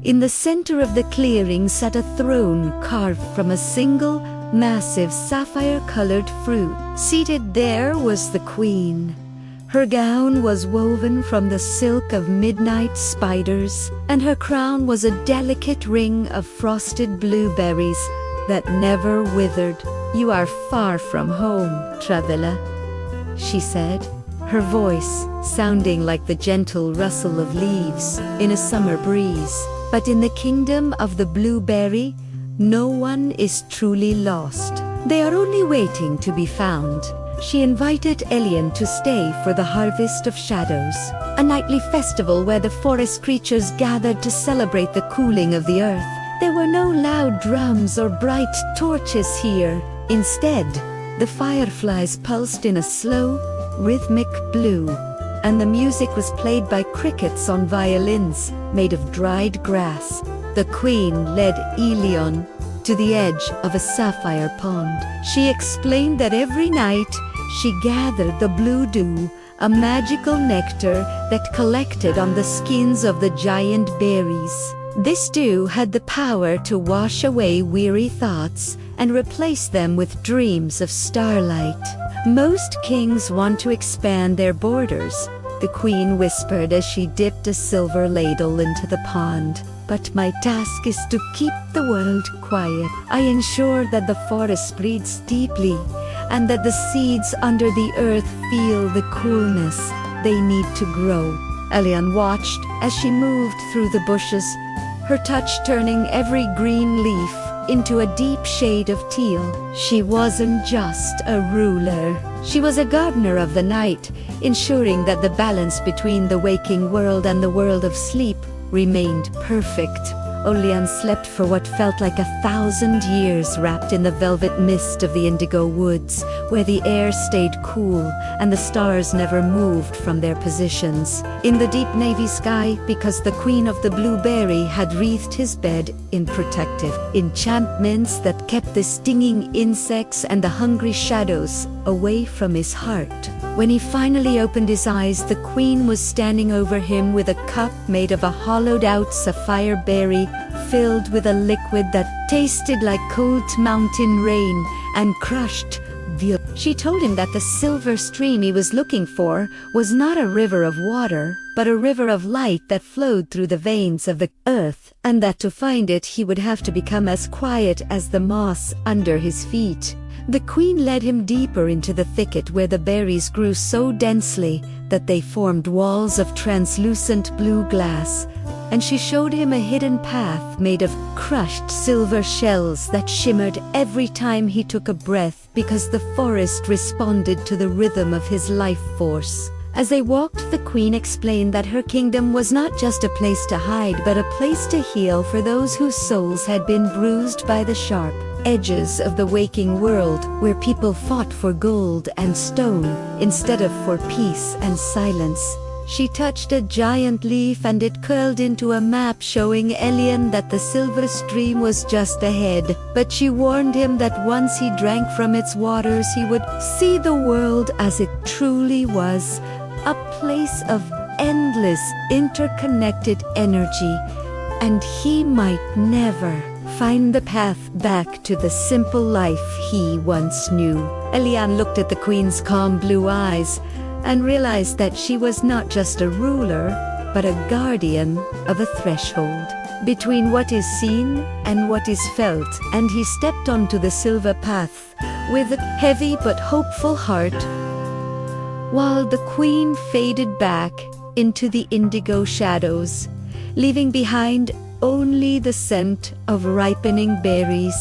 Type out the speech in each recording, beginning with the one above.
In the center of the clearing sat a throne carved from a single, massive sapphire-colored fruit. Seated there was the queen. Her gown was woven from the silk of midnight spiders, and her crown was a delicate ring of frosted blueberries that never withered. "You are far from home, traveler," she said, her voice sounding like the gentle rustle of leaves in a summer breeze. "But in the kingdom of the blueberry, no one is truly lost. They are only waiting to be found." She invited Elian to stay for the Harvest of Shadows, a nightly festival where the forest creatures gathered to celebrate the cooling of the earth. There were no loud drums or bright torches here. Instead, the fireflies pulsed in a slow, rhythmic blue, and the music was played by crickets on violins made of dried grass. The queen led Elian to the edge of a sapphire pond. She explained that every night she gathered the blue dew, a magical nectar that collected on the skins of the giant berries. This dew had the power to wash away weary thoughts and replace them with dreams of starlight. "Most kings want to expand their borders," the queen whispered as she dipped a silver ladle into the pond. "But my task is to keep the world quiet. I ensure that the forest breathes deeply and that the seeds under the earth feel the coolness they need to grow." Elian watched as she moved through the bushes, her touch turning every green leaf into a deep shade of teal. She wasn't just a ruler. She was a gardener of the night, ensuring that the balance between the waking world and the world of sleep remained perfect. Elian slept for what felt like 1,000 years, wrapped in the velvet mist of the Indigo Woods, where the air stayed cool and the stars never moved from their positions. In the deep navy sky, because the queen of the blueberry had wreathed his bed in protective enchantments that kept the stinging insects and the hungry shadows away from his heart. When he finally opened his eyes, the queen was standing over him with a cup made of a hollowed-out sapphire berry filled with a liquid that tasted like cold mountain rain and crushed veal. She told him that the silver stream he was looking for was not a river of water, but a river of light that flowed through the veins of the earth, and that to find it he would have to become as quiet as the moss under his feet. The queen led him deeper into the thicket where the berries grew so densely that they formed walls of translucent blue glass, and she showed him a hidden path made of crushed silver shells that shimmered every time he took a breath because the forest responded to the rhythm of his life force. As they walked, the queen explained that her kingdom was not just a place to hide, but a place to heal for those whose souls had been bruised by the sharp edges of the waking world, where people fought for gold and stone instead of for peace and silence. She touched a giant leaf and it curled into a map showing Elian that the silver stream was just ahead, but she warned him that once he drank from its waters he would see the world as it truly was, a place of endless interconnected energy, and he might never find the path back to the simple life he once knew. Elian looked at the queen's calm blue eyes and realized that she was not just a ruler, but a guardian of a threshold between what is seen and what is felt, and he stepped onto the silver path with a heavy but hopeful heart, while the queen faded back into the indigo shadows, leaving behind only the scent of ripening berries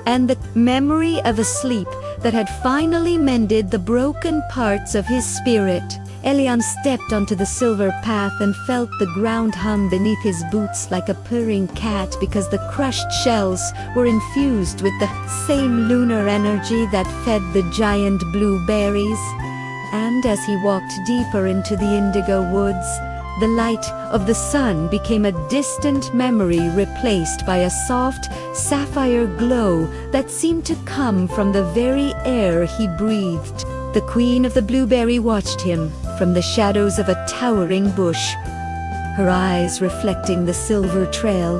and the memory of a sleep that had finally mended the broken parts of his spirit. Elian stepped onto the silver path and felt the ground hum beneath his boots like a purring cat because the crushed shells were infused with the same lunar energy that fed the giant blueberries. And as he walked deeper into the Indigo Woods, the light of the sun became a distant memory replaced by a soft, sapphire glow that seemed to come from the very air he breathed. The queen of the blueberry watched him from the shadows of a towering bush, her eyes reflecting the silver trail,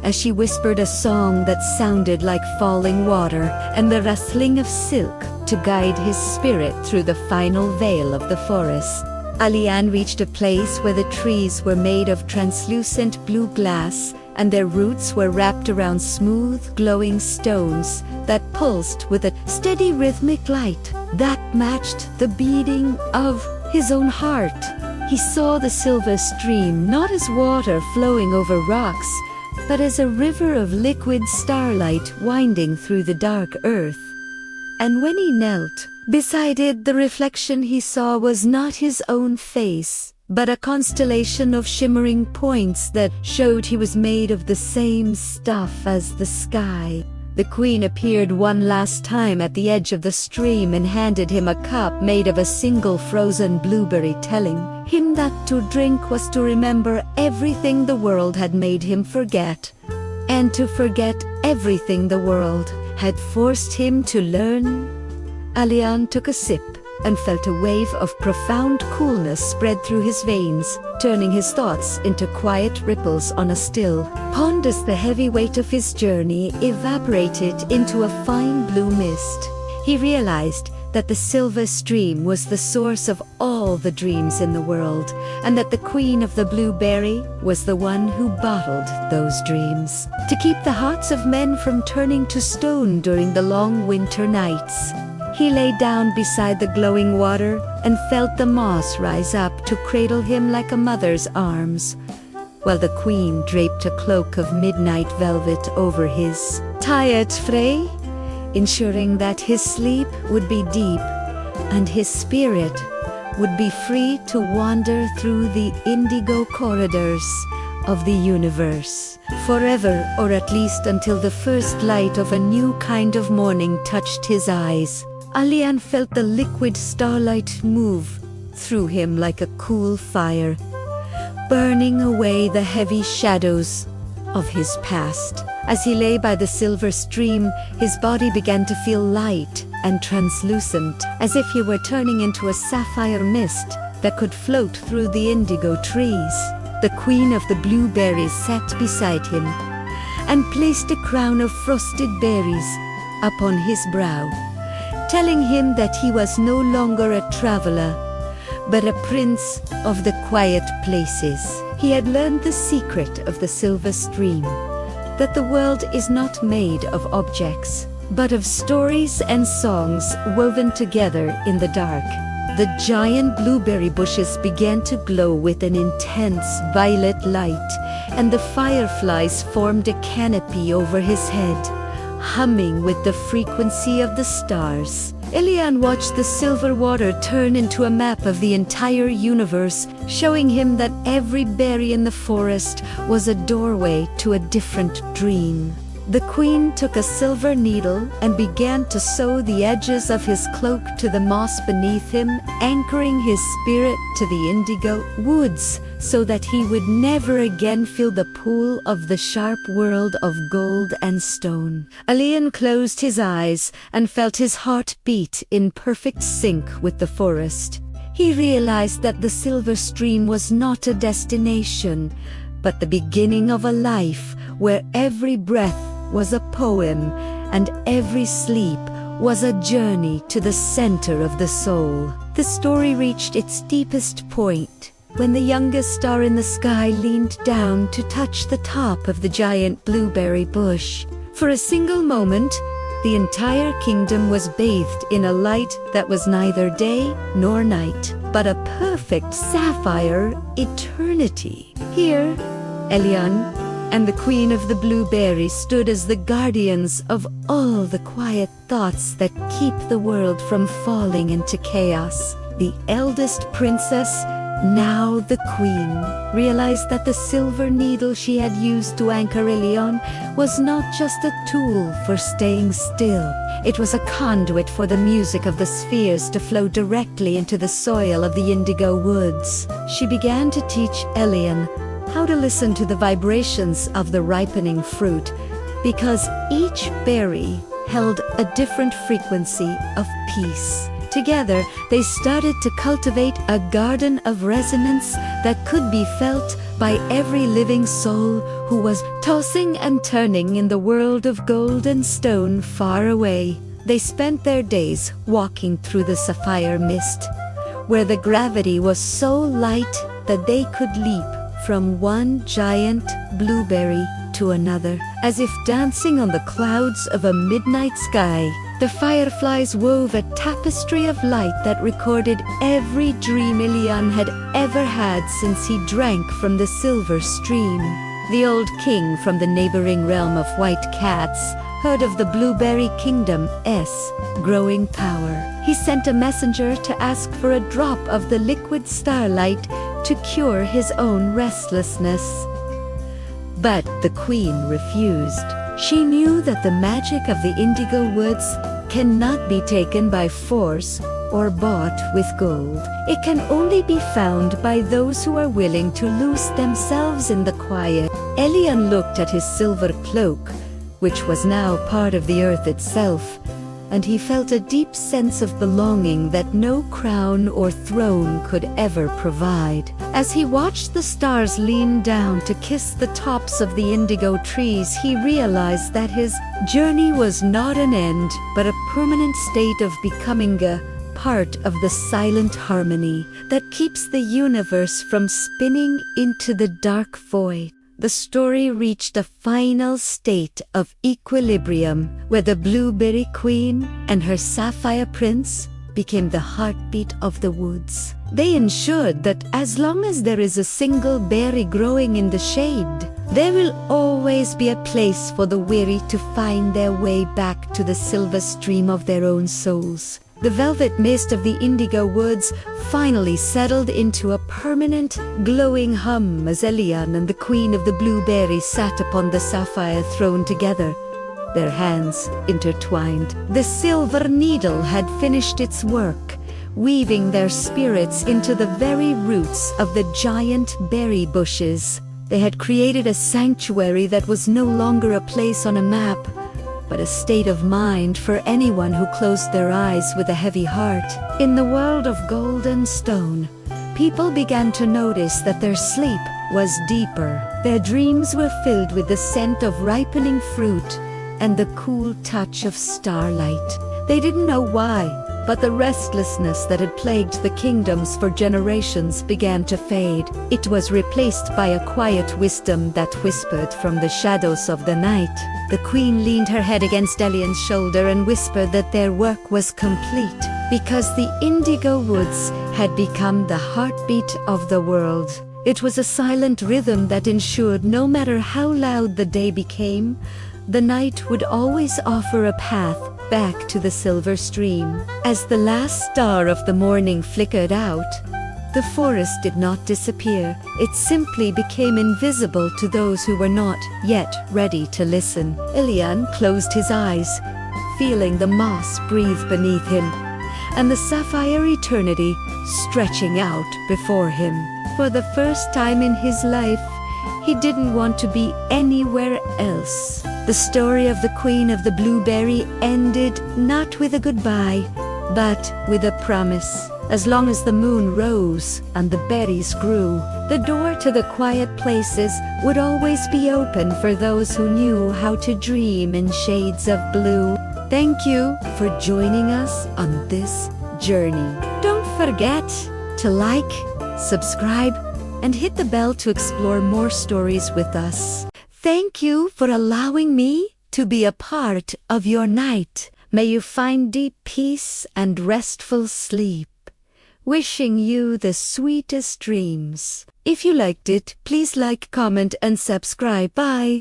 as she whispered a song that sounded like falling water and the rustling of silk to guide his spirit through the final veil of the forest. Elian reached a place where the trees were made of translucent blue glass, and their roots were wrapped around smooth, glowing stones that pulsed with a steady rhythmic light that matched the beating of his own heart. He saw the silver stream not as water flowing over rocks, but as a river of liquid starlight winding through the dark earth. And when he knelt beside it, the reflection he saw was not his own face, but a constellation of shimmering points that showed he was made of the same stuff as the sky. The queen appeared one last time at the edge of the stream and handed him a cup made of a single frozen blueberry, telling him that to drink was to remember everything the world had made him forget, and to forget everything the world had forced him to learn. Elian took a sip and felt a wave of profound coolness spread through his veins, turning his thoughts into quiet ripples on a still pond as the heavy weight of his journey evaporated into a fine blue mist. He realized that the silver stream was the source of all the dreams in the world, and that the queen of the blueberry was the one who bottled those dreams, to keep the hearts of men from turning to stone during the long winter nights. He lay down beside the glowing water and felt the moss rise up to cradle him like a mother's arms, while the queen draped a cloak of midnight velvet over his tired frame, ensuring that his sleep would be deep and his spirit would be free to wander through the indigo corridors of the universe forever, or at least until the first light of a new kind of morning touched his eyes. Elian felt the liquid starlight move through him like a cool fire, burning away the heavy shadows of his past. As he lay by the silver stream, his body began to feel light and translucent, as if he were turning into a sapphire mist that could float through the indigo trees. The queen of the blueberries sat beside him and placed a crown of frosted berries upon his brow, telling him that he was no longer a traveler, but a prince of the quiet places. He had learned the secret of the silver stream, that the world is not made of objects, but of stories and songs woven together in the dark. The giant blueberry bushes began to glow with an intense violet light, and the fireflies formed a canopy over his head, humming with the frequency of the stars. Elian watched the silver water turn into a map of the entire universe, showing him that every berry in the forest was a doorway to a different dream. The queen took a silver needle and began to sew the edges of his cloak to the moss beneath him, anchoring his spirit to the Indigo Woods so that he would never again feel the pull of the sharp world of gold and stone. Elian closed his eyes and felt his heart beat in perfect sync with the forest. He realized that the silver stream was not a destination, but the beginning of a life where every breath was a poem and every sleep was a journey to the center of the soul. The story reached its deepest point when the youngest star in the sky leaned down to touch the top of the giant blueberry bush. For a single moment, the entire kingdom was bathed in a light that was neither day nor night, but a perfect sapphire eternity. Here, Elian and the queen of the blueberry stood as the guardians of all the quiet thoughts that keep the world from falling into chaos. The eldest princess, now the queen, realized that the silver needle she had used to anchor Elian was not just a tool for staying still. It was a conduit for the music of the spheres to flow directly into the soil of the Indigo Woods. She began to teach Elian how to listen to the vibrations of the ripening fruit, because each berry held a different frequency of peace. Together, they started to cultivate a garden of resonance that could be felt by every living soul who was tossing and turning in the world of gold and stone far away. They spent their days walking through the sapphire mist, where the gravity was so light that they could leap from one giant blueberry to another, as if dancing on the clouds of a midnight sky. The fireflies wove a tapestry of light that recorded every dream Elian had ever had since he drank from the silver stream. The old king from the neighboring realm of white cats heard of the Blueberry Kingdom's growing power. He sent a messenger to ask for a drop of the liquid starlight to cure his own restlessness. But the queen refused. She knew that the magic of the Indigo Woods cannot be taken by force or bought with gold. It can only be found by those who are willing to lose themselves in the quiet. Elian looked at his silver cloak, which was now part of the earth itself, and he felt a deep sense of belonging that no crown or throne could ever provide. As he watched the stars lean down to kiss the tops of the indigo trees, he realized that his journey was not an end, but a permanent state of becoming a part of the silent harmony that keeps the universe from spinning into the dark void. The story reached a final state of equilibrium, where the Blueberry Queen and her Sapphire Prince became the heartbeat of the woods. They ensured that as long as there is a single berry growing in the shade, there will always be a place for the weary to find their way back to the silver stream of their own souls. The velvet mist of the Indigo Woods finally settled into a permanent, glowing hum as Elian and the Queen of the Blueberries sat upon the sapphire throne together, their hands intertwined. The silver needle had finished its work, weaving their spirits into the very roots of the giant berry bushes. They had created a sanctuary that was no longer a place on a map, but a state of mind for anyone who closed their eyes with a heavy heart. In the world of gold and stone, people began to notice that their sleep was deeper. Their dreams were filled with the scent of ripening fruit and the cool touch of starlight. They didn't know why, but the restlessness that had plagued the kingdoms for generations began to fade. It was replaced by a quiet wisdom that whispered from the shadows of the night. The queen leaned her head against Elian's shoulder and whispered that their work was complete, because the Indigo Woods had become the heartbeat of the world. It was a silent rhythm that ensured no matter how loud the day became, the night would always offer a path back to the silver stream. As the last star of the morning flickered out, the forest did not disappear. It simply became invisible to those who were not yet ready to listen. Elian closed his eyes, feeling the moss breathe beneath him, and the sapphire eternity stretching out before him. For the first time in his life, he didn't want to be anywhere else. The story of the Queen of the Blueberry ended not with a goodbye, but with a promise. As long as the moon rose and the berries grew, the door to the quiet places would always be open for those who knew how to dream in shades of blue. Thank you for joining us on this journey. Don't forget to like, subscribe, and hit the bell to explore more stories with us. Thank you for allowing me to be a part of your night. May you find deep peace and restful sleep. Wishing you the sweetest dreams. If you liked it, please like, comment, and subscribe. Bye.